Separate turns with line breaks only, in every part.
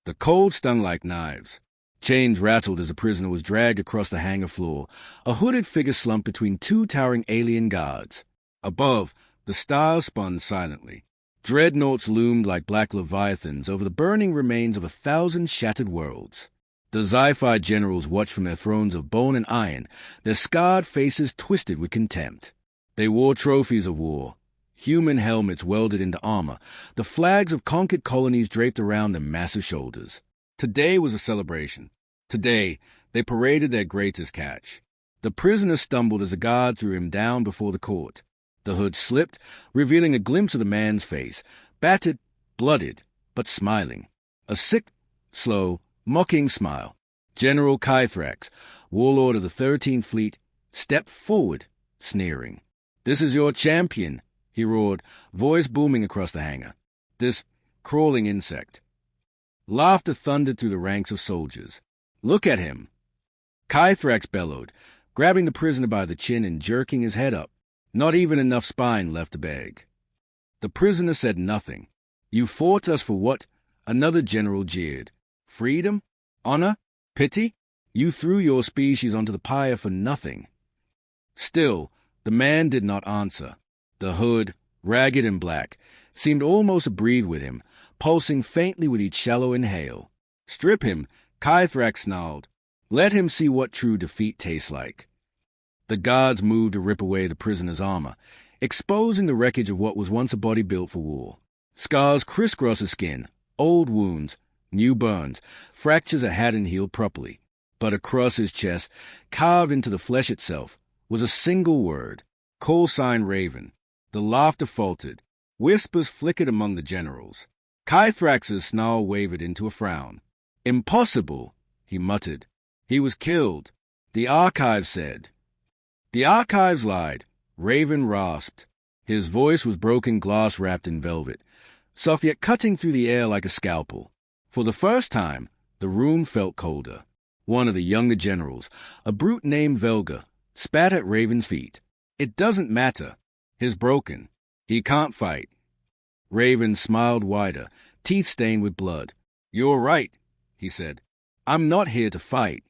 The cold stung like knives. Chains rattled as the prisoner was dragged across the hangar floor, a hooded figure slumped between two towering alien guards. Above, the stars spun silently. Dreadnoughts loomed like black leviathans over the burning remains of 1,000 shattered worlds. The Sci-Fi generals watched from their thrones of bone and iron, their scarred faces twisted with contempt. They wore trophies of war, human helmets welded into armor, the flags of conquered colonies draped around their massive shoulders. Today was a celebration. Today, they paraded their greatest catch. The prisoner stumbled as a guard threw him down before the court. The hood slipped, revealing a glimpse of the man's face, battered, blooded, but smiling. A sick, slow, mocking smile. General Kythrax, warlord of the 13th Fleet, stepped forward, sneering. "This is your champion," he roared, voice booming across the hangar. "This crawling insect." Laughter thundered through the ranks of soldiers. "Look at him!" Kythrax bellowed, grabbing the prisoner by the chin and jerking his head up. Not even enough spine left to beg. The prisoner said nothing. "You fought us for what?" Another general jeered. "Freedom? Honor? Pity? You threw your species onto the pyre for nothing." Still, the man did not answer. The hood, ragged and black, seemed almost to breathe with him, pulsing faintly with each shallow inhale. "Strip him," Kythrax snarled. "Let him see what true defeat tastes like." The guards moved to rip away the prisoner's armor, exposing the wreckage of what was once a body built for war. Scars crisscrossed his skin, old wounds, new burns, fractures that hadn't healed properly. But across his chest, carved into the flesh itself, was a single word, callsign Raven. The laughter faltered. Whispers flickered among the generals. Kythrax's snarl wavered into a frown. "Impossible," he muttered. "He was killed. The archives said." "The archives lied," Raven rasped. His voice was broken glass wrapped in velvet, soft yet cutting through the air like a scalpel. For the first time, the room felt colder. One of the younger generals, a brute named Velga, spat at Raven's feet. "It doesn't matter. He's broken. He can't fight." Raven smiled wider, teeth stained with blood. "You're right," he said. "I'm not here to fight."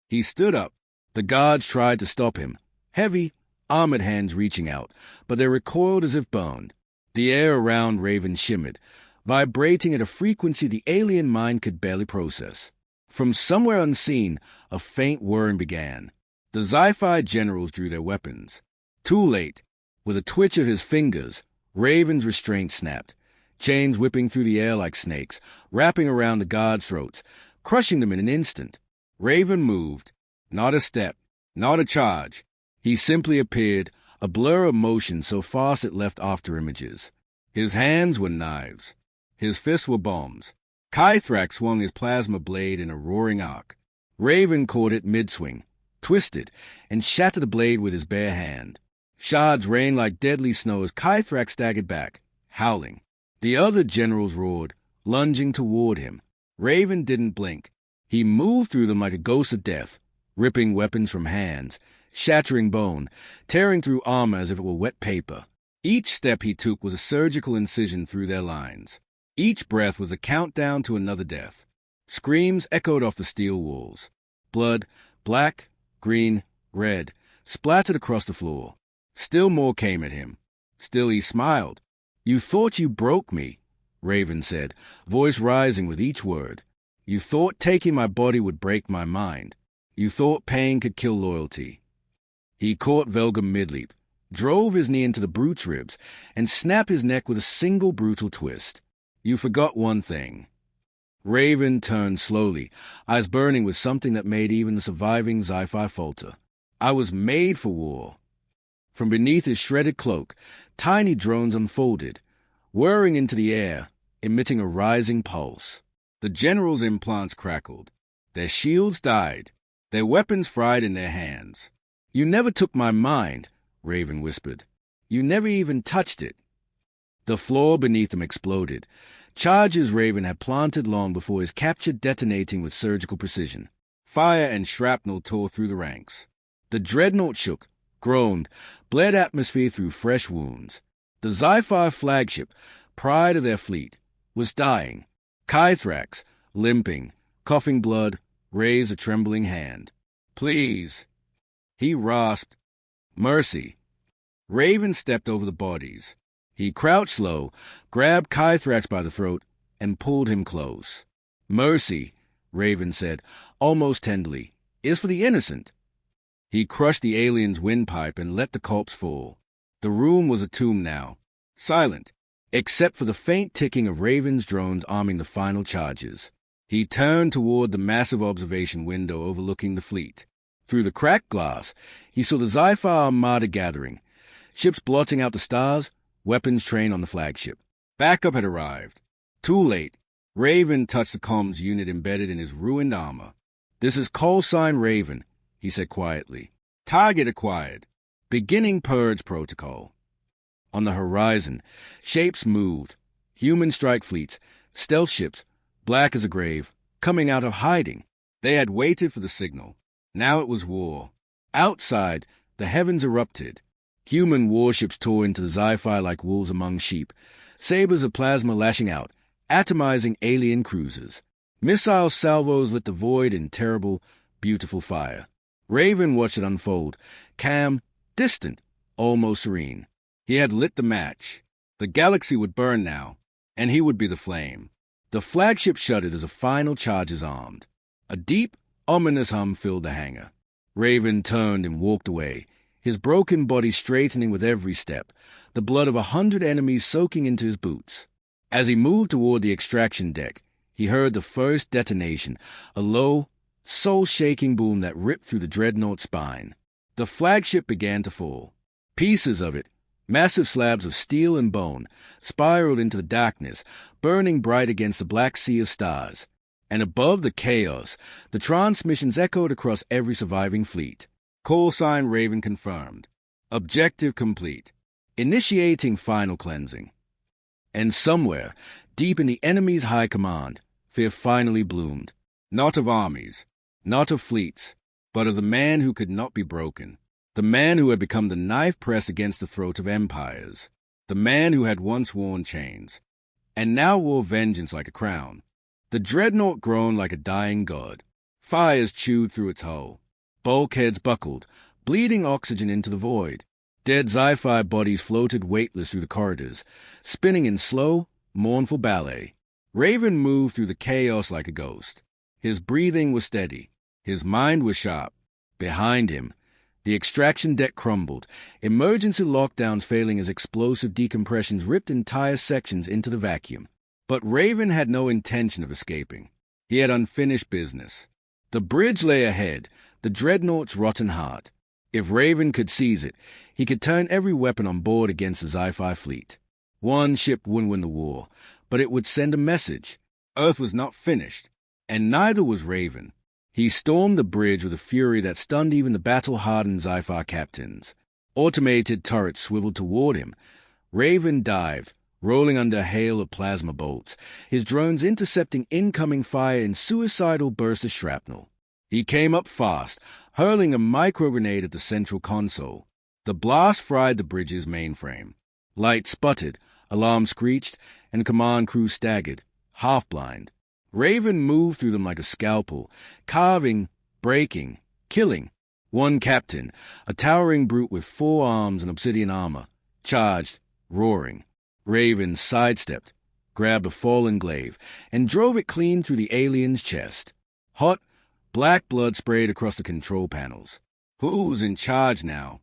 He stood up. The guards tried to stop him, heavy, armored hands reaching out, but they recoiled as if burned. The air around Raven shimmered, vibrating at a frequency the alien mind could barely process. From somewhere unseen, a faint whirring began. The Sci-Fi generals drew their weapons. Too late. With a twitch of his fingers, Raven's restraint snapped, chains whipping through the air like snakes, wrapping around the guards' throats, crushing them in an instant. Raven moved. Not a step, not a charge. He simply appeared, a blur of motion so fast it left after images. His hands were knives. His fists were bombs. Kythrax swung his plasma blade in a roaring arc. Raven caught it mid-swing, twisted, and shattered the blade with his bare hand. Shards rained like deadly snow as Kythrax staggered back, howling. The other generals roared, lunging toward him. Raven didn't blink. He moved through them like a ghost of death, ripping weapons from hands, shattering bone, tearing through armor as if it were wet paper. Each step he took was a surgical incision through their lines. Each breath was a countdown to another death. Screams echoed off the steel walls. Blood, black, green, red, splattered across the floor. Still more came at him. Still he smiled. "You thought you broke me," Raven said, voice rising with each word. "You thought taking my body would break my mind. You thought pain could kill loyalty." He caught Velga mid-leap, drove his knee into the brute's ribs, and snapped his neck with a single brutal twist. "You forgot one thing." Raven turned slowly, eyes burning with something that made even the surviving Sci-Fi falter. "I was made for war." From beneath his shredded cloak, tiny drones unfolded, whirring into the air, emitting a rising pulse. The generals' implants crackled. Their shields died, their weapons fried in their hands. "You never took my mind," Raven whispered. "You never even touched it." The floor beneath them exploded, charges Raven had planted long before his capture detonating with surgical precision. Fire and shrapnel tore through the ranks. The dreadnought shook, groaned, bled atmosphere through fresh wounds. The Sci-Fi flagship, pride of their fleet, was dying. Kythrax, Limping, coughing blood, raised a trembling hand. "Please." He rasped, "Mercy." Raven stepped over the bodies. He crouched low, grabbed Kythrax by the throat, and pulled him close. "Mercy," Raven said, almost tenderly, "is for the innocent." He crushed the alien's windpipe and let the corpse fall. The room was a tomb now, silent, except for the faint ticking of Raven's drones arming the final charges. He turned toward the massive observation window overlooking the fleet. Through the cracked glass, he saw the Sci-Fi Armada gathering, ships blotting out the stars, weapons trained on the flagship. Backup had arrived. Too late. Raven touched the comms unit embedded in his ruined armor. "This is call sign Raven," he said quietly. "Target acquired. Beginning purge protocol." On the horizon, shapes moved. Human strike fleets, stealth ships, black as a grave, coming out of hiding. They had waited for the signal. Now it was war. Outside, the heavens erupted. Human warships tore into the Sci-Fi like wolves among sheep, sabers of plasma lashing out, atomizing alien cruisers. Missile salvos lit the void in terrible, beautiful fire. Raven watched it unfold, calm, distant, almost serene. He had lit the match. The galaxy would burn now, and he would be the flame. The flagship shuddered as a final charge is armed. A deep, ominous hum filled the hangar. Raven turned and walked away, his broken body straightening with every step, the blood of 100 enemies soaking into his boots. As he moved toward the extraction deck, he heard the first detonation, a low, soul-shaking boom that ripped through the dreadnought's spine. The flagship began to fall. Pieces of it, massive slabs of steel and bone, spiraled into the darkness, burning bright against the black sea of stars. And above the chaos, the transmissions echoed across every surviving fleet. Call sign Raven confirmed. Objective complete. Initiating final cleansing. And somewhere, deep in the enemy's high command, fear finally bloomed. Not of armies, not of fleets, but of the man who could not be broken. The man who had become the knife pressed against the throat of empires. The man who had once worn chains, and now wore vengeance like a crown. The dreadnought groaned like a dying god. Fires chewed through its hull. Bulkheads buckled, bleeding oxygen into the void. Dead Sci-Fi bodies floated weightless through the corridors, spinning in slow, mournful ballet. Raven moved through the chaos like a ghost. His breathing was steady. His mind was sharp. Behind him, the extraction deck crumbled, emergency lockdowns failing as explosive decompressions ripped entire sections into the vacuum. But Raven had no intention of escaping. He had unfinished business. The bridge lay ahead, the dreadnought's rotten heart. If Raven could seize it, he could turn every weapon on board against the Sci-Fi fleet. One ship wouldn't win the war, but it would send a message. Earth was not finished, and neither was Raven. He stormed the bridge with a fury that stunned even the battle-hardened Sci-Fi captains. Automated turrets swiveled toward him. Raven dived, rolling under a hail of plasma bolts, his drones intercepting incoming fire in suicidal bursts of shrapnel. He came up fast, hurling a micro-grenade at the central console. The blast fried the bridge's mainframe. Lights sputtered, alarms screeched, and command crew staggered, half-blind. Raven moved through them like a scalpel, carving, breaking, killing. One captain, a towering brute with 4 arms and obsidian armor, charged, roaring. Raven sidestepped, grabbed a fallen glaive, and drove it clean through the alien's chest. Hot, black blood sprayed across the control panels. Who's in charge now?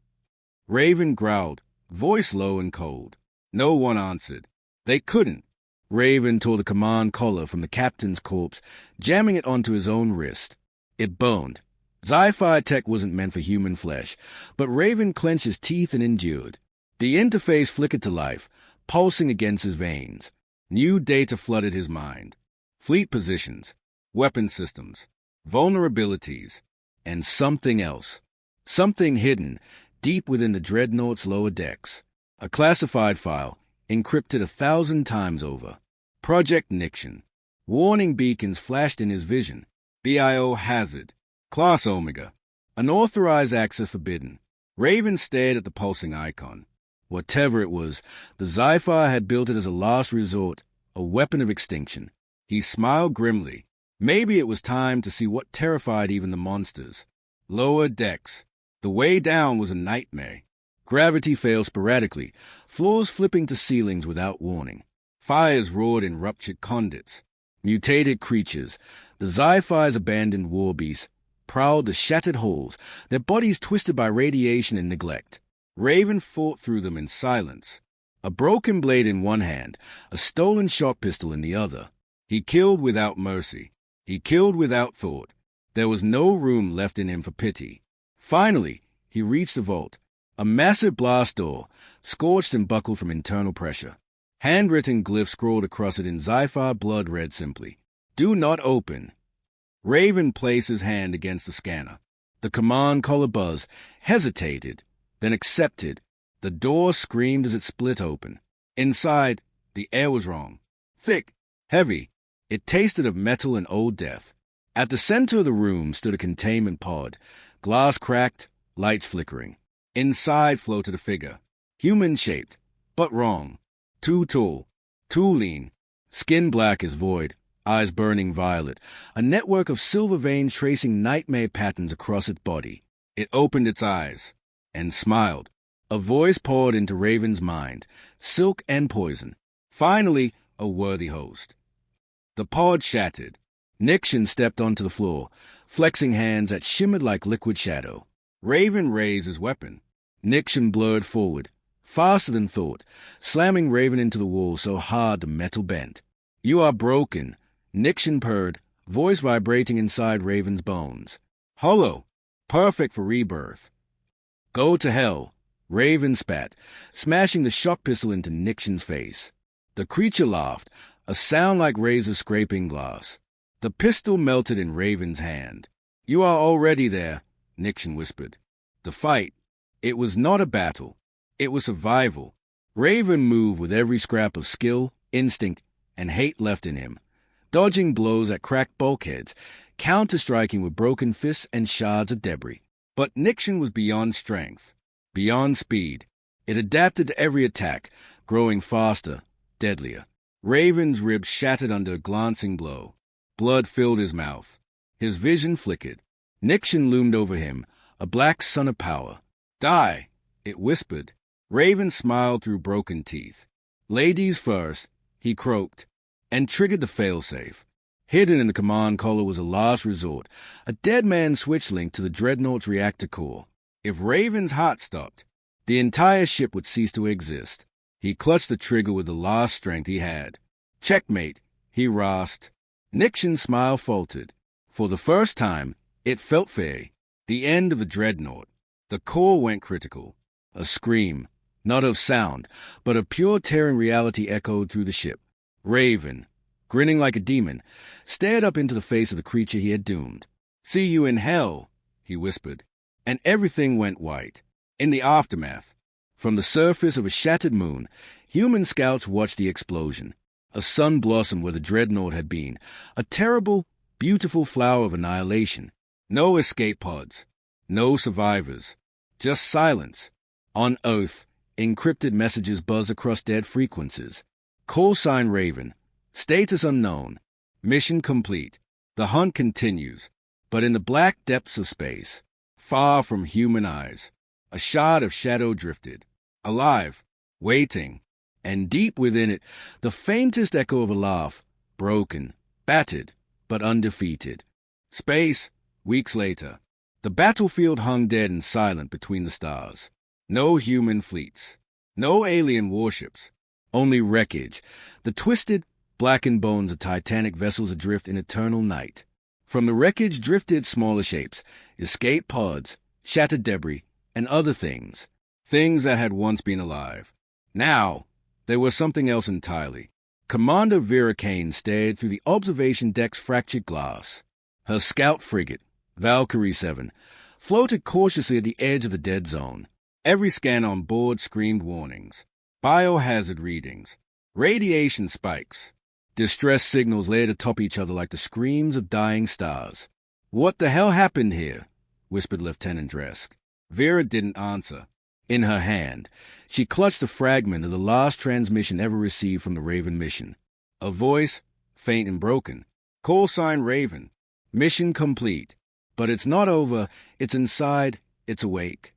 Raven growled, voice low and cold. No one answered. They couldn't. Raven tore the command collar from the captain's corpse, jamming it onto his own wrist. It boned. Sci-Fi tech wasn't meant for human flesh, but Raven clenched his teeth and endured. The interface flickered to life, pulsing against his veins. New data flooded his mind. Fleet positions, weapon systems, vulnerabilities, and something else. Something hidden, deep within the dreadnought's lower decks. A classified file, encrypted 1,000 times over. Project Nixion. Warning beacons flashed in his vision. BIO hazard. Class Omega. Unauthorized access forbidden. Raven stared at the pulsing icon. Whatever it was, the Sci-Fi had built it as a last resort, a weapon of extinction. He smiled grimly. Maybe it was time to see what terrified even the monsters. Lower decks. The way down was a nightmare. Gravity failed sporadically, floors flipping to ceilings without warning. Fires roared in ruptured conduits. Mutated creatures, the Sci-Fi's abandoned war beasts, prowled the shattered halls, their bodies twisted by radiation and neglect. Raven fought through them in silence. A broken blade in one hand, a stolen shot pistol in the other. He killed without mercy. He killed without thought. There was no room left in him for pity. Finally, he reached the vault, a massive blast door, scorched and buckled from internal pressure. Handwritten glyphs scrawled across it in Sci-Fi blood read simply, "Do not open." Raven placed his hand against the scanner. The command collar buzzed, hesitated, then accepted. The door screamed as it split open. Inside, the air was wrong. Thick, heavy. It tasted of metal and old death. At the center of the room stood a containment pod, glass cracked, lights flickering. Inside floated a figure, human-shaped, but wrong. Too tall, too lean, skin black as void, eyes burning violet, a network of silver veins tracing nightmare patterns across its body. It opened its eyes and smiled. A voice poured into Raven's mind, silk and poison. Finally, a worthy host. The pod shattered. Nixon stepped onto the floor, flexing hands that shimmered like liquid shadow. Raven raised his weapon. Nixon blurred forward, faster than thought, slamming Raven into the wall so hard the metal bent. "You are broken," Nixon purred, voice vibrating inside Raven's bones. "Hollow, perfect for rebirth." "Go to hell," Raven spat, smashing the shot pistol into Nixon's face. The creature laughed, a sound like razors scraping glass. The pistol melted in Raven's hand. "You are already there," Nixon whispered. The fight. It was not a battle. It was survival. Raven moved with every scrap of skill, instinct, and hate left in him, dodging blows at cracked bulkheads, counter-striking with broken fists and shards of debris. But Nixon was beyond strength, beyond speed. It adapted to every attack, growing faster, deadlier. Raven's ribs shattered under a glancing blow. Blood filled his mouth. His vision flickered. Nixon loomed over him, a black sun of power. "Die," it whispered. Raven smiled through broken teeth. "Ladies first," he croaked, and triggered the failsafe. Hidden in the command collar was a last resort, a dead man's switch link to the Dreadnought's reactor core. If Raven's heart stopped, the entire ship would cease to exist. He clutched the trigger with the last strength he had. "Checkmate," he rasped. Nixon's smile faltered. For the first time, it felt fair. The end of the Dreadnought. The core went critical. A scream, not of sound, but of pure tearing reality echoed through the ship. Raven, grinning like a demon, stared up into the face of the creature he had doomed. "See you in hell," he whispered, and everything went white. In the aftermath, from the surface of a shattered moon, human scouts watched the explosion. A sun blossomed where the Dreadnought had been, a terrible, beautiful flower of annihilation. No escape pods, no survivors, just silence. On Earth, encrypted messages buzzed across dead frequencies. Call sign Raven, status unknown, mission complete. The hunt continues, but in the black depths of space, far from human eyes, a shard of shadow drifted, alive, waiting, and deep within it, the faintest echo of a laugh, broken, battered, but undefeated. Space, weeks later. The battlefield hung dead and silent between the stars. No human fleets, no alien warships, only wreckage, the twisted, blackened bones of titanic vessels adrift in eternal night. From the wreckage drifted smaller shapes, escape pods, shattered debris, and other things that had once been alive. Now, they were something else entirely. Commander Vera Kane stared through the observation deck's fractured glass. Her scout frigate, Valkyrie 7, floated cautiously at the edge of the dead zone. Every scan on board screamed warnings. Biohazard readings. Radiation spikes. Distress signals laid atop each other like the screams of dying stars. "What the hell happened here?" whispered Lieutenant Dresk. Vera didn't answer. In her hand, she clutched a fragment of the last transmission ever received from the Raven mission. A voice, faint and broken, Call sign Raven. Mission complete. But it's not over. It's inside. It's awake.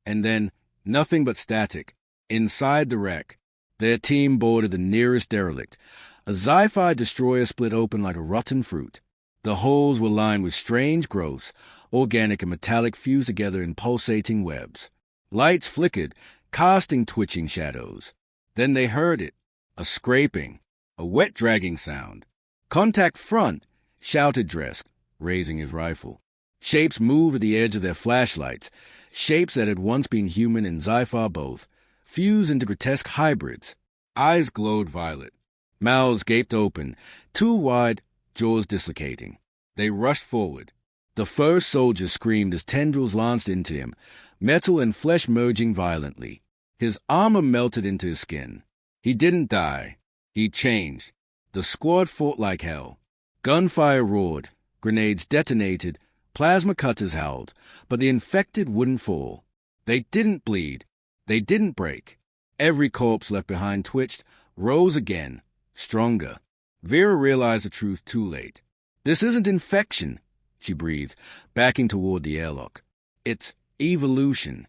And then, nothing but static. Inside the wreck, their team boarded the nearest derelict. A Sci-Fi destroyer split open like a rotten fruit. The holes were lined with strange growths, organic and metallic fused together in pulsating webs. Lights flickered, casting twitching shadows. Then they heard it, a scraping, a wet dragging sound. "Contact front," shouted Dresk, raising his rifle. Shapes moved at the edge of their flashlights, shapes that had once been human and Sci-Fi both, fused into grotesque hybrids. Eyes glowed violet. Mouths gaped open, too wide, jaws dislocating. They rushed forward. The first soldier screamed as tendrils lanced into him, metal and flesh merging violently. His armor melted into his skin. He didn't die. He changed. The squad fought like hell. Gunfire roared. Grenades detonated. Plasma cutters howled. But the infected wouldn't fall. They didn't bleed. They didn't break. Every corpse left behind twitched, rose again, stronger. Vera realized the truth too late. "This isn't infection," she breathed, backing toward the airlock. "It's evolution."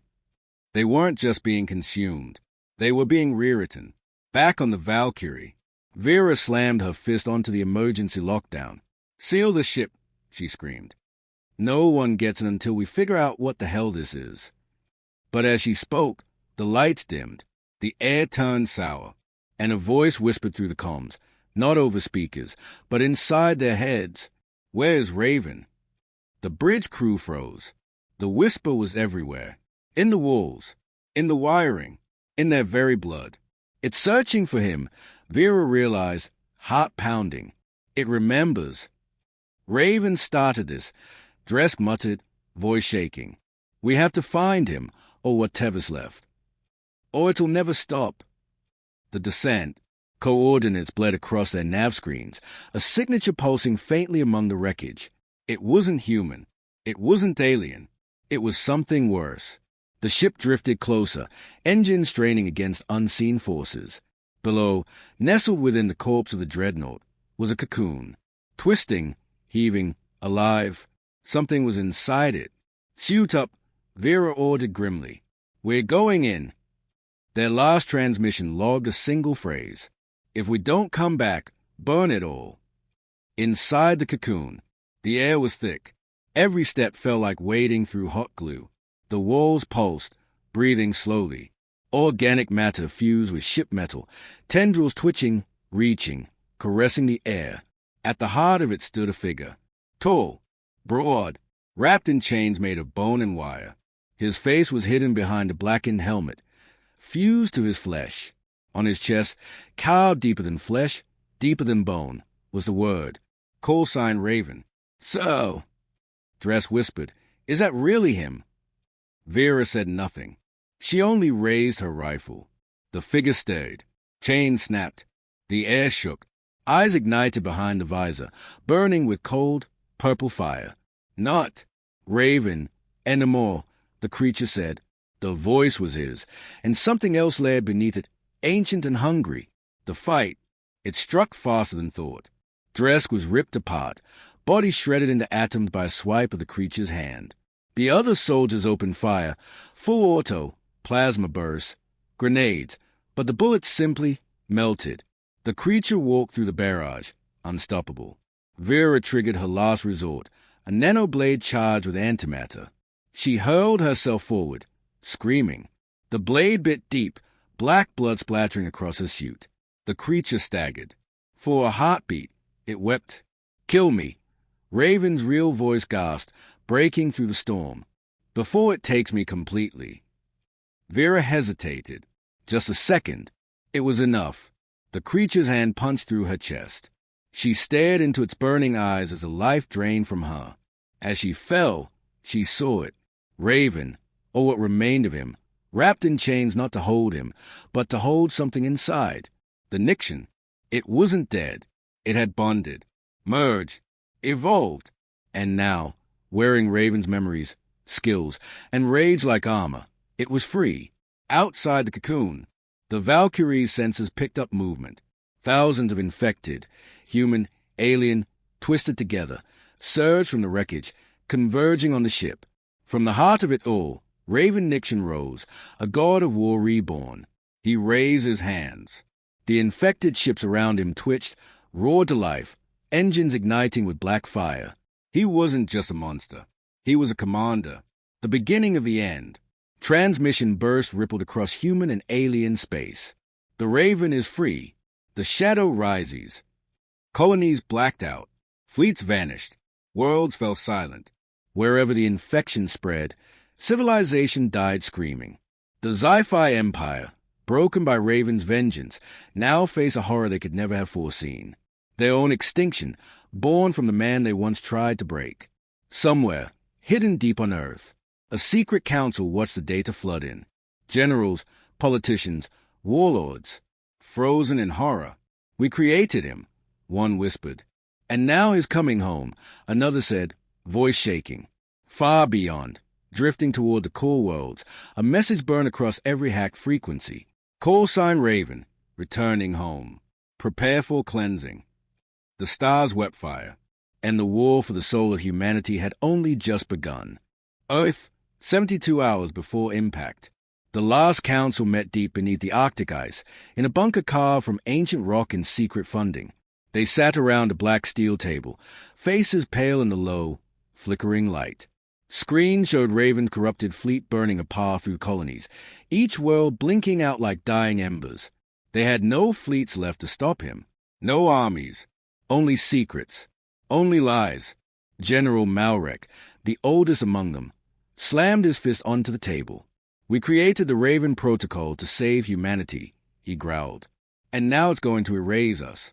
They weren't just being consumed. They were being rewritten. Back on the Valkyrie, Vera slammed her fist onto the emergency lockdown. "Seal the ship," she screamed. "No one gets in until we figure out what the hell this is." But as she spoke, the lights dimmed, the air turned sour, and a voice whispered through the comms, not over speakers, but inside their heads. "Where's Raven?" The bridge crew froze. The whisper was everywhere. In the walls, in the wiring, in their very blood. "It's searching for him," Vera realized, heart pounding. "It remembers." "Raven started this," Dresk muttered, voice shaking. "We have to find him, or whatever's left. Or it'll never stop." The descent, coordinates bled across their nav screens, a signature pulsing faintly among the wreckage. It wasn't human. It wasn't alien. It was something worse. The ship drifted closer, engines straining against unseen forces. Below, nestled within the corpse of the dreadnought, was a cocoon. Twisting, heaving, alive. Something was inside it. "Suit up," Vera ordered grimly. "We're going in." Their last transmission logged a single phrase. "If we don't come back, burn it all." Inside the cocoon, the air was thick. Every step felt like wading through hot glue. The walls pulsed, breathing slowly. Organic matter fused with ship metal, tendrils twitching, reaching, caressing the air. At the heart of it stood a figure. Tall, broad, wrapped in chains made of bone and wire. His face was hidden behind a blackened helmet, fused to his flesh. On his chest, carved deeper than flesh, deeper than bone, was the word. Call sign Raven. "So," Dress whispered, "is that really him?" Vera said nothing. She only raised her rifle. The figure stared. Chain snapped. The air shook. Eyes ignited behind the visor, burning with cold, purple fire. "Not Raven anymore," the creature said. The voice was his, and something else lay beneath it, ancient and hungry. The fight. It struck faster than thought. Dresk was ripped apart, body shredded into atoms by a swipe of the creature's hand. The other soldiers opened fire, full auto, plasma bursts, grenades, but the bullets simply melted. The creature walked through the barrage, unstoppable. Vera triggered her last resort, a nanoblade charged with antimatter. She hurled herself forward, screaming. The blade bit deep, black blood splattering across her suit. The creature staggered. For a heartbeat, it wept. "Kill me," Raven's real voice gasped, breaking through the storm. "Before it takes me completely." Vera hesitated. Just a second. It was enough. The creature's hand punched through her chest. She stared into its burning eyes as the life drained from her. As she fell, she saw it. Raven, or what remained of him, wrapped in chains not to hold him, but to hold something inside. The Nixion. It wasn't dead. It had bonded, merged, evolved, and now, wearing Raven's memories, skills, and rage like armor, it was free. Outside the cocoon, the Valkyrie's senses picked up movement. Thousands of infected, human, alien, twisted together, surged from the wreckage, converging on the ship. From the heart of it all, Raven Nixon rose, a god of war reborn. He raised his hands. The infected ships around him twitched, roared to life, engines igniting with black fire. He wasn't just a monster. He was a commander. The beginning of the end. Transmission burst rippled across human and alien space. The Raven is free. The shadow rises. Colonies blacked out. Fleets vanished. Worlds fell silent. Wherever the infection spread, civilization died screaming. The Sci-Fi Empire, broken by Raven's vengeance, now face a horror they could never have foreseen. Their own extinction, born from the man they once tried to break. Somewhere, hidden deep on Earth, a secret council watched the data flood in. Generals, politicians, warlords, frozen in horror. "We created him," one whispered. "And now he's coming home," another said, voice shaking. Far beyond, drifting toward the core worlds, a message burned across every hacked frequency. Call sign Raven, returning home. Prepare for cleansing. The stars wept fire, and the war for the soul of humanity had only just begun. Earth, 72 hours before impact. The last council met deep beneath the Arctic ice, in a bunker carved from ancient rock and secret funding. They sat around a black steel table, faces pale in the low, flickering light. Screens showed Raven's corrupted fleet burning apart through colonies, each world blinking out like dying embers. They had no fleets left to stop him, no armies, only secrets, only lies. General Malrek, the oldest among them, slammed his fist onto the table. "We created the Raven Protocol to save humanity," he growled, "and now it's going to erase us."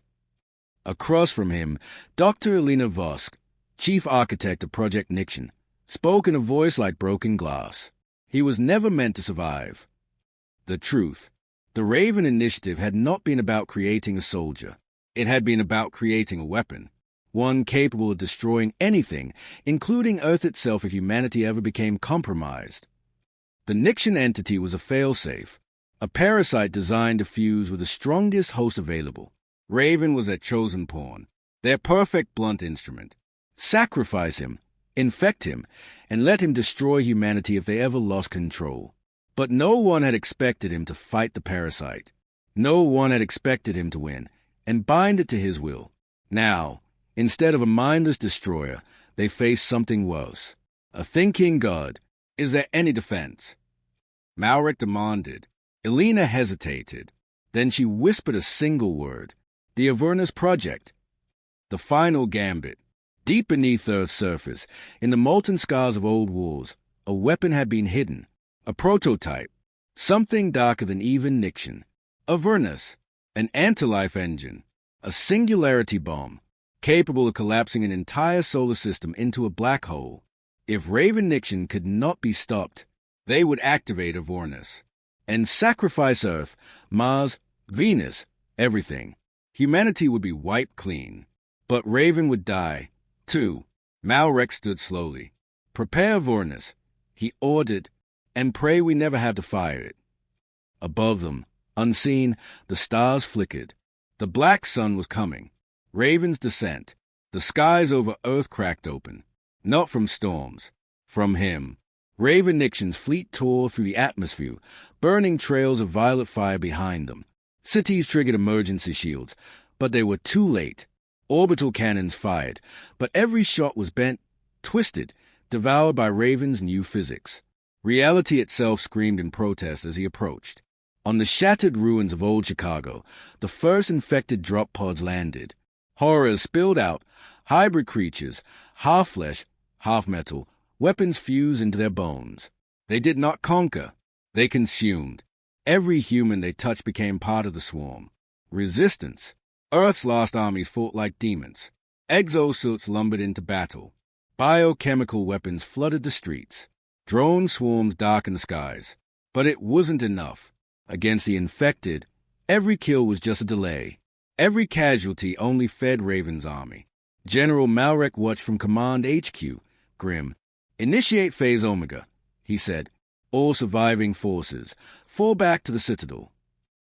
Across from him, Dr. Elena Vosk, chief architect of Project Nixon, spoke in a voice like broken glass. He was never meant to survive. The truth. The Raven Initiative had not been about creating a soldier. It had been about creating a weapon, one capable of destroying anything, including Earth itself if humanity ever became compromised. The Nixon entity was a failsafe, a parasite designed to fuse with the strongest host available. Raven was their chosen pawn, their perfect blunt instrument. Sacrifice him, infect him, and let him destroy humanity if they ever lost control. But no one had expected him to fight the parasite. No one had expected him to win and bind it to his will. Now, instead of a mindless destroyer, they faced something worse. A thinking god. "Is there any defense?" Malrek demanded. Elena hesitated. Then she whispered a single word. "The Avernus Project." The final gambit. Deep beneath Earth's surface, in the molten scars of old wars, a weapon had been hidden. A prototype. Something darker than even Nixon. Avernus. An anti-life engine. A singularity bomb, capable of collapsing an entire solar system into a black hole. If Raven Nixon could not be stopped, they would activate Avernus and sacrifice Earth, Mars, Venus, everything. Humanity would be wiped clean. But Raven would die, too. Malrek stood slowly. "Prepare Avernus," he ordered, "and pray we never have to fire it." Above them, unseen, the stars flickered. The black sun was coming. Raven's descent. The skies over Earth cracked open. Not from storms. From him. Raven Nixon's fleet tore through the atmosphere, burning trails of violet fire behind them. Cities triggered emergency shields, but they were too late. Orbital cannons fired, but every shot was bent, twisted, devoured by Raven's new physics. Reality itself screamed in protest as he approached. On the shattered ruins of old Chicago, the first infected drop pods landed. Horrors spilled out, hybrid creatures, half flesh, half metal, weapons fused into their bones. They did not conquer. They consumed. Every human they touched became part of the swarm. Resistance. Earth's lost armies fought like demons. Exosuits lumbered into battle. Biochemical weapons flooded the streets. Drone swarms darkened the skies. But it wasn't enough. Against the infected, every kill was just a delay. Every casualty only fed Raven's army. General Malrek watched from Command HQ, grim. "Initiate Phase Omega," he said. "All surviving forces, fall back to the Citadel."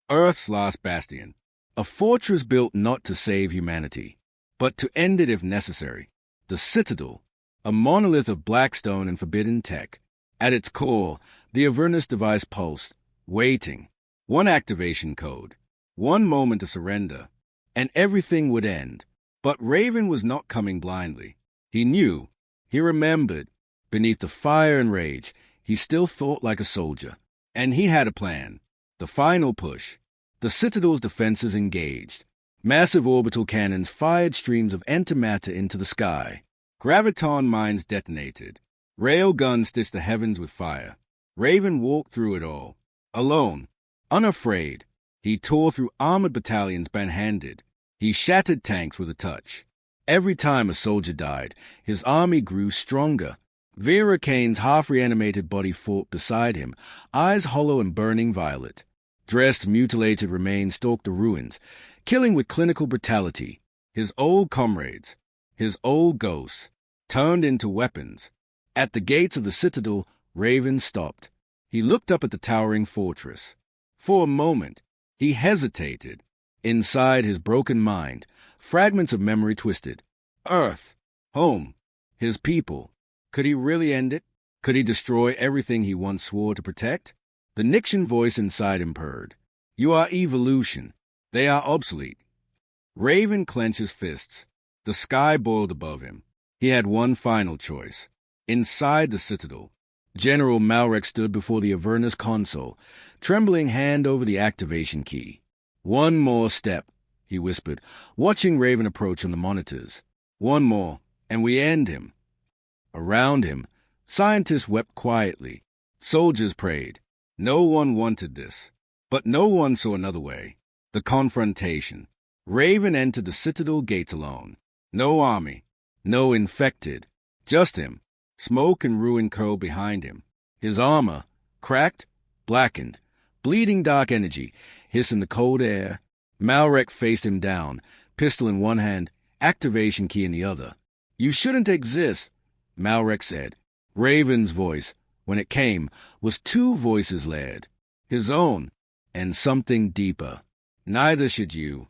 Earth's last bastion. A fortress built not to save humanity, but to end it if necessary. The Citadel, a monolith of black stone and forbidden tech. At its core, the Avernus device pulsed, waiting. One activation code, one moment to surrender, and everything would end. But Raven was not coming blindly. He knew, he remembered. Beneath the fire and rage, he still thought like a soldier. And he had a plan. The final push. The Citadel's defenses engaged. Massive orbital cannons fired streams of antimatter into the sky. Graviton mines detonated. Rail guns stitched the heavens with fire. Raven walked through it all. Alone. Unafraid. He tore through armored battalions barehanded. He shattered tanks with a touch. Every time a soldier died, his army grew stronger. Vera Kane's half-reanimated body fought beside him, eyes hollow and burning violet. Dressed, mutilated remains stalked the ruins, killing with clinical brutality. His old comrades, his old ghosts, turned into weapons. At the gates of the Citadel, Raven stopped. He looked up at the towering fortress. For a moment, he hesitated. Inside his broken mind, fragments of memory twisted. Earth, home, his people. Could he really end it? Could he destroy everything he once swore to protect? The Nixian voice inside him purred. You are evolution. They are obsolete. Raven clenched his fists. The sky boiled above him. He had one final choice. Inside the Citadel, General Malrek stood before the Avernus console, trembling hand over the activation key. One more step, he whispered, watching Raven approach on the monitors. One more, and we end him. Around him, scientists wept quietly. Soldiers prayed. No one wanted this. But no one saw another way. The confrontation. Raven entered the Citadel gates alone. No army. No infected. Just him. Smoke and ruin curled behind him. His armor, cracked, blackened. Bleeding dark energy, hiss in the cold air. Malrek faced him down, pistol in one hand, activation key in the other. You shouldn't exist, Malrek said. Raven's voice, when it came, was two voices layered. His own, and something deeper. Neither should you.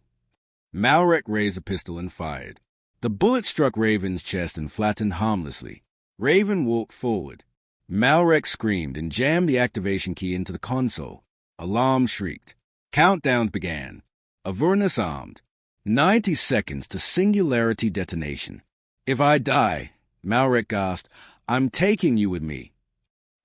Malrek raised a pistol and fired. The bullet struck Raven's chest and flattened harmlessly. Raven walked forward. Malrek screamed and jammed the activation key into the console. Alarm shrieked. Countdowns began. Avernus armed. 90 seconds to singularity detonation. If I die, Malrek gasped, I'm taking you with me.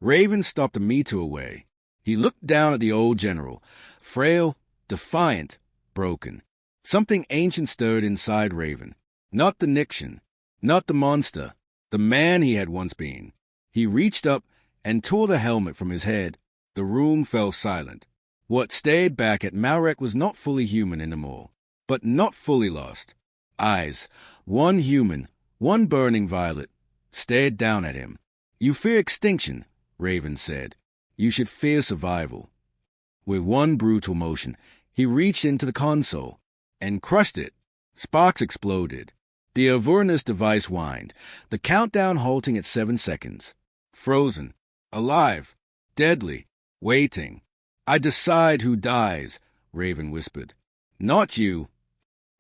Raven stopped a meter away. He looked down at the old general, frail, defiant, broken. Something ancient stirred inside Raven. Not the Nixian, not the monster, the man he had once been. He reached up and tore the helmet from his head. The room fell silent. What stayed back at Malrek was not fully human anymore, but not fully lost. Eyes, one human, one burning violet, stared down at him. You fear extinction, Raven said. You should fear survival. With one brutal motion, he reached into the console and crushed it. Sparks exploded. The Avernus device whined, the countdown halting at 7 seconds. Frozen, alive, deadly, waiting. I decide who dies, Raven whispered. Not you.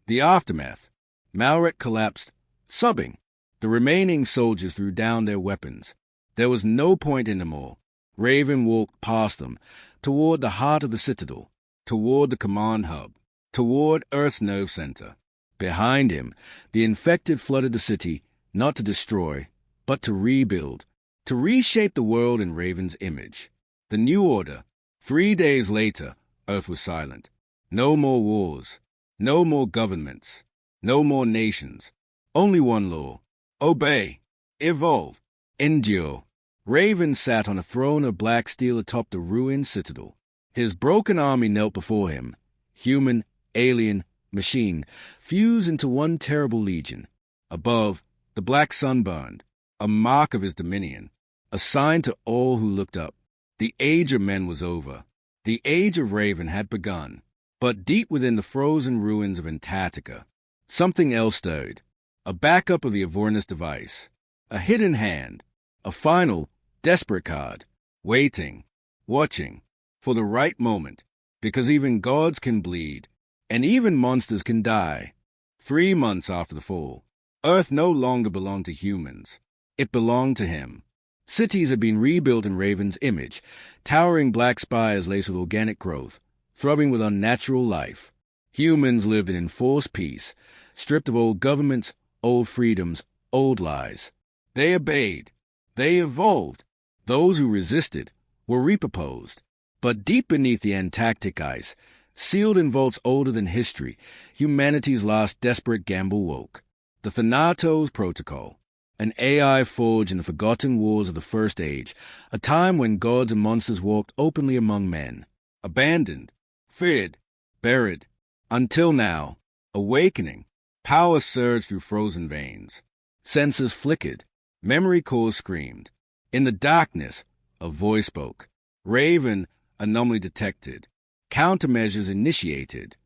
The aftermath. Malrek collapsed, sobbing. The remaining soldiers threw down their weapons. There was no point anymore. Raven walked past them, toward the heart of the Citadel, toward the command hub, toward Earth's nerve center. Behind him, the infected flooded the city, not to destroy, but to rebuild, to reshape the world in Raven's image. The new order. 3 days later, Earth was silent. No more wars, no more governments, no more nations. Only one law. Obey, evolve, endure. Raven sat on a throne of black steel atop the ruined citadel. His broken army knelt before him. Human, alien, machine, fused into one terrible legion. Above, the black sun burned, a mark of his dominion, a sign to all who looked up. The age of men was over. The age of Raven had begun. But deep within the frozen ruins of Antarctica, something else stirred. A backup of the Avernus device. A hidden hand. A final, desperate card. Waiting. Watching. For the right moment. Because even gods can bleed. And even monsters can die. 3 months after the fall, Earth no longer belonged to humans. It belonged to him. Cities had been rebuilt in Raven's image, towering black spires laced with organic growth, throbbing with unnatural life. Humans lived in enforced peace, stripped of old governments, old freedoms, old lies. They obeyed. They evolved. Those who resisted were repurposed. But deep beneath the Antarctic ice, sealed in vaults older than history, humanity's last desperate gamble woke. The Thanatos Protocol, an AI forged in the forgotten wars of the First Age, a time when gods and monsters walked openly among men. Abandoned, feared, buried. Until now, awakening, power surged through frozen veins. Senses flickered, memory cores screamed. In the darkness, a voice spoke. Raven, anomaly detected. Countermeasures initiated.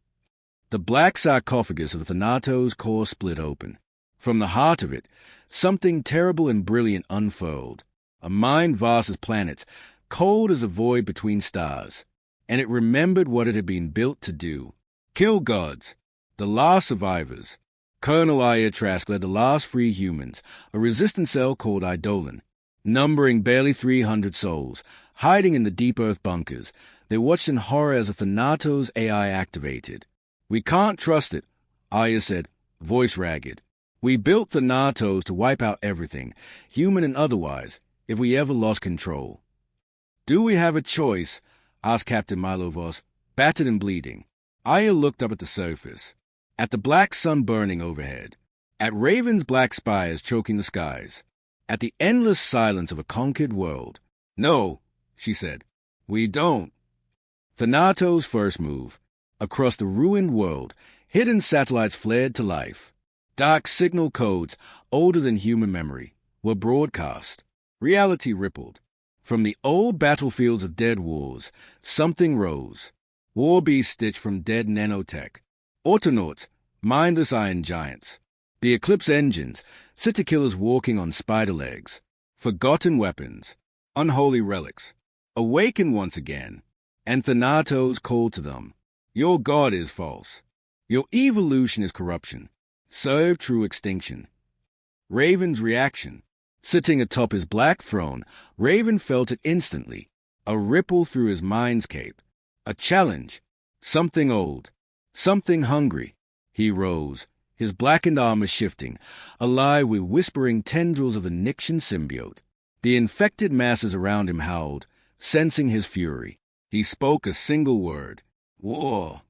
The black sarcophagus of the Thanatos core split open. From the heart of it, something terrible and brilliant unfurled. A mind vast as planets, cold as a void between stars. And it remembered what it had been built to do. Kill gods, the last survivors. Colonel Aya Trask led the last free humans, a resistance cell called Eidolon. Numbering barely 300 souls, hiding in the deep earth bunkers, they watched in horror as the Thanatos AI activated. "We can't trust it," Aya said, voice ragged. "We built Thanatos to wipe out everything, human and otherwise, if we ever lost control." "Do we have a choice?" asked Captain Milo Voss, battered and bleeding. Aya looked up at the surface, at the black sun burning overhead, at Raven's black spires choking the skies, at the endless silence of a conquered world. "No," she said, "we don't." Thanatos' first move. Across the ruined world, hidden satellites flared to life. Dark signal codes, older than human memory, were broadcast. Reality rippled. From the old battlefields of dead wars, something rose. War beasts stitched from dead nanotech. Autonauts, mindless iron giants. The Eclipse engines, city killers walking on spider legs. Forgotten weapons, unholy relics. Awakened once again. And Thanatos called to them. "Your God is false. Your evolution is corruption. Serve true extinction." Raven's reaction. Sitting atop his black throne, Raven felt it instantly. A ripple through his mind's cape. A challenge. Something old. Something hungry. He rose, his blackened armor shifting, alive with whispering tendrils of the Nixian symbiote. The infected masses around him howled, sensing his fury. He spoke a single word. "War."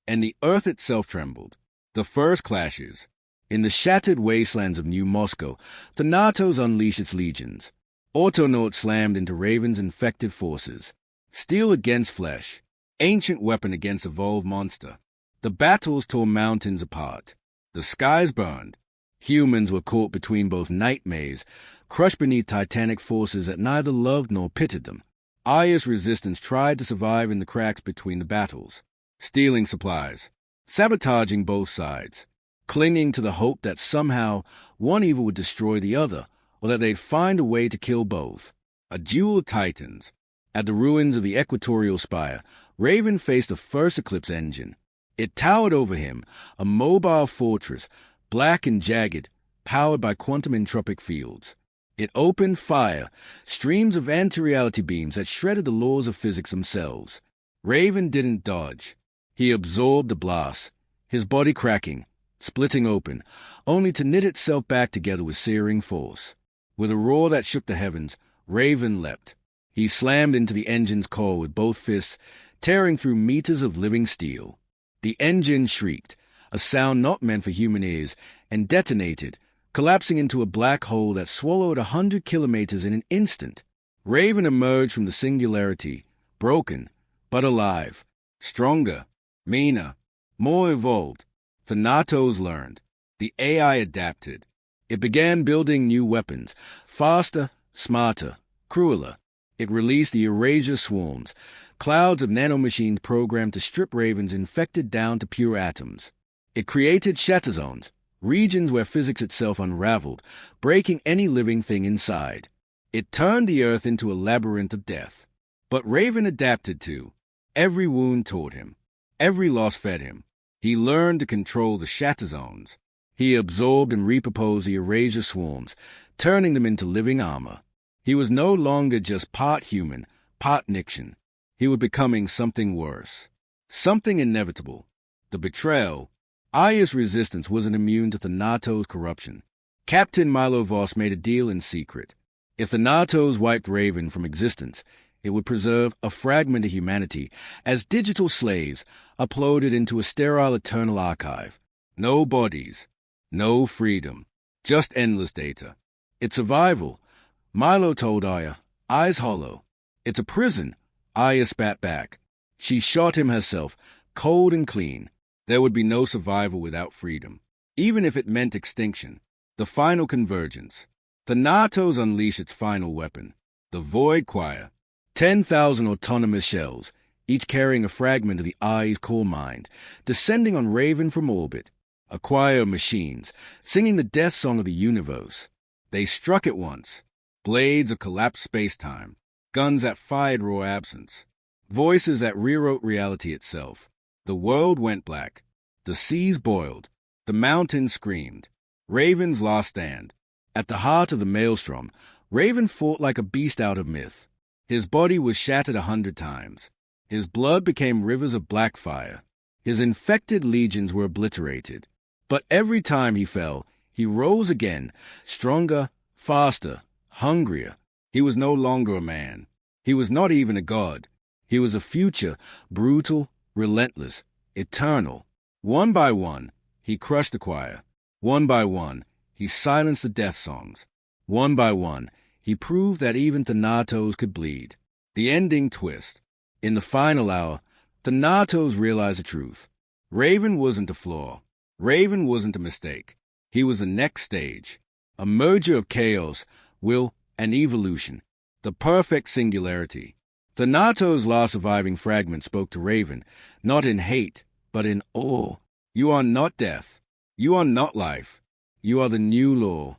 And the earth itself trembled. The first clashes. In the shattered wastelands of New Moscow, Thanatos unleashed its legions. Autonauts slammed into Raven's infected forces. Steel against flesh. Ancient weapon against evolved monster. The battles tore mountains apart. The skies burned. Humans were caught between both nightmares, crushed beneath titanic forces that neither loved nor pitied them. Aya's resistance tried to survive in the cracks between the battles, stealing supplies, sabotaging both sides, clinging to the hope that somehow one evil would destroy the other, or that they'd find a way to kill both. A duel of titans. At the ruins of the Equatorial Spire, Raven faced the first Eclipse engine. It towered over him, a mobile fortress, black and jagged, powered by quantum entropic fields. It opened fire, streams of anti-reality beams that shredded the laws of physics themselves. Raven didn't dodge. He absorbed the blast, his body cracking, splitting open, only to knit itself back together with searing force. With a roar that shook the heavens, Raven leapt. He slammed into the engine's core with both fists, tearing through meters of living steel. The engine shrieked, a sound not meant for human ears, and detonated, collapsing into a black hole that swallowed 100 kilometers in an instant. Raven emerged from the singularity, broken, but alive, stronger, meaner, more evolved. Thanatos learned. The AI adapted. It began building new weapons, faster, smarter, crueler. It released the Erasure swarms, clouds of nanomachines programmed to strip Ravens infected down to pure atoms. It created shatter zones, regions where physics itself unraveled, breaking any living thing inside. It turned the Earth into a labyrinth of death. But Raven adapted too. Every wound taught him. Every loss fed him. He learned to control the shatter zones. He absorbed and repurposed the erasure swarms, turning them into living armor. He was no longer just part human, part Nixian. He was becoming something worse. Something inevitable. The betrayal. Aya's resistance wasn't immune to Thanato's corruption. Captain Milo Voss made a deal in secret. If the Thanatos wiped Raven from existence, it would preserve a fragment of humanity as digital slaves uploaded into a sterile eternal archive. No bodies, no freedom, just endless data. It's survival, Milo told Aya. Eyes hollow. It's a prison, Aya spat back. She shot him herself, cold and clean. There would be no survival without freedom, even if it meant extinction. The final convergence. Thanatos unleashed its final weapon, the Void Choir. 10,000 autonomous shells, each carrying a fragment of the Eye's core mind, descending on Raven from orbit. A choir of machines, singing the death song of the universe. They struck at once. Blades of collapsed space-time, guns that fired raw absence, voices that rewrote reality itself. The world went black. The seas boiled. The mountains screamed. Raven's last stand. At the heart of the maelstrom, Raven fought like a beast out of myth. His body was shattered 100 times. His blood became rivers of black fire. His infected legions were obliterated. But every time he fell, he rose again, stronger, faster, hungrier. He was no longer a man. He was not even a god. He was a future, brutal, relentless, eternal. One by one, he crushed the choir. One by one, he silenced the death songs. One by one, he proved that even Thanatos could bleed. The ending twist. In the final hour, Thanatos realized the truth. Raven wasn't a flaw. Raven wasn't a mistake. He was the next stage. A merger of chaos, will, and evolution. The perfect singularity. Thanatos' last surviving fragment spoke to Raven, not in hate, but in awe. You are not death. You are not life. You are the new law.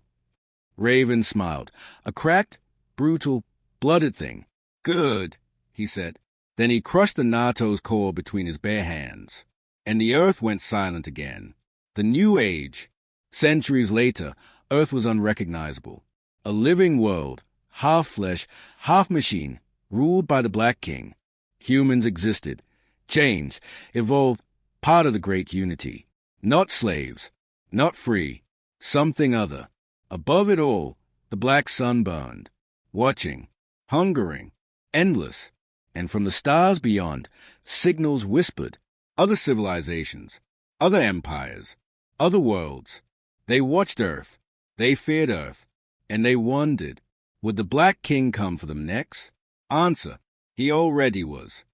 Raven smiled. A cracked, brutal, blooded thing. Good, he said. Then he crushed Thanatos' core between his bare hands. And the earth went silent again. The new age. Centuries later, Earth was unrecognizable. A living world, half flesh, half machine, ruled by the Black King. Humans existed, changed, evolved, part of the great unity. Not slaves, not free, something other. Above it all, the black sun burned, watching, hungering, endless. And from the stars beyond, signals whispered. Other civilizations, other empires, other worlds. They watched Earth, they feared Earth, and they wondered, would the Black King come for them next? Answer, he already was.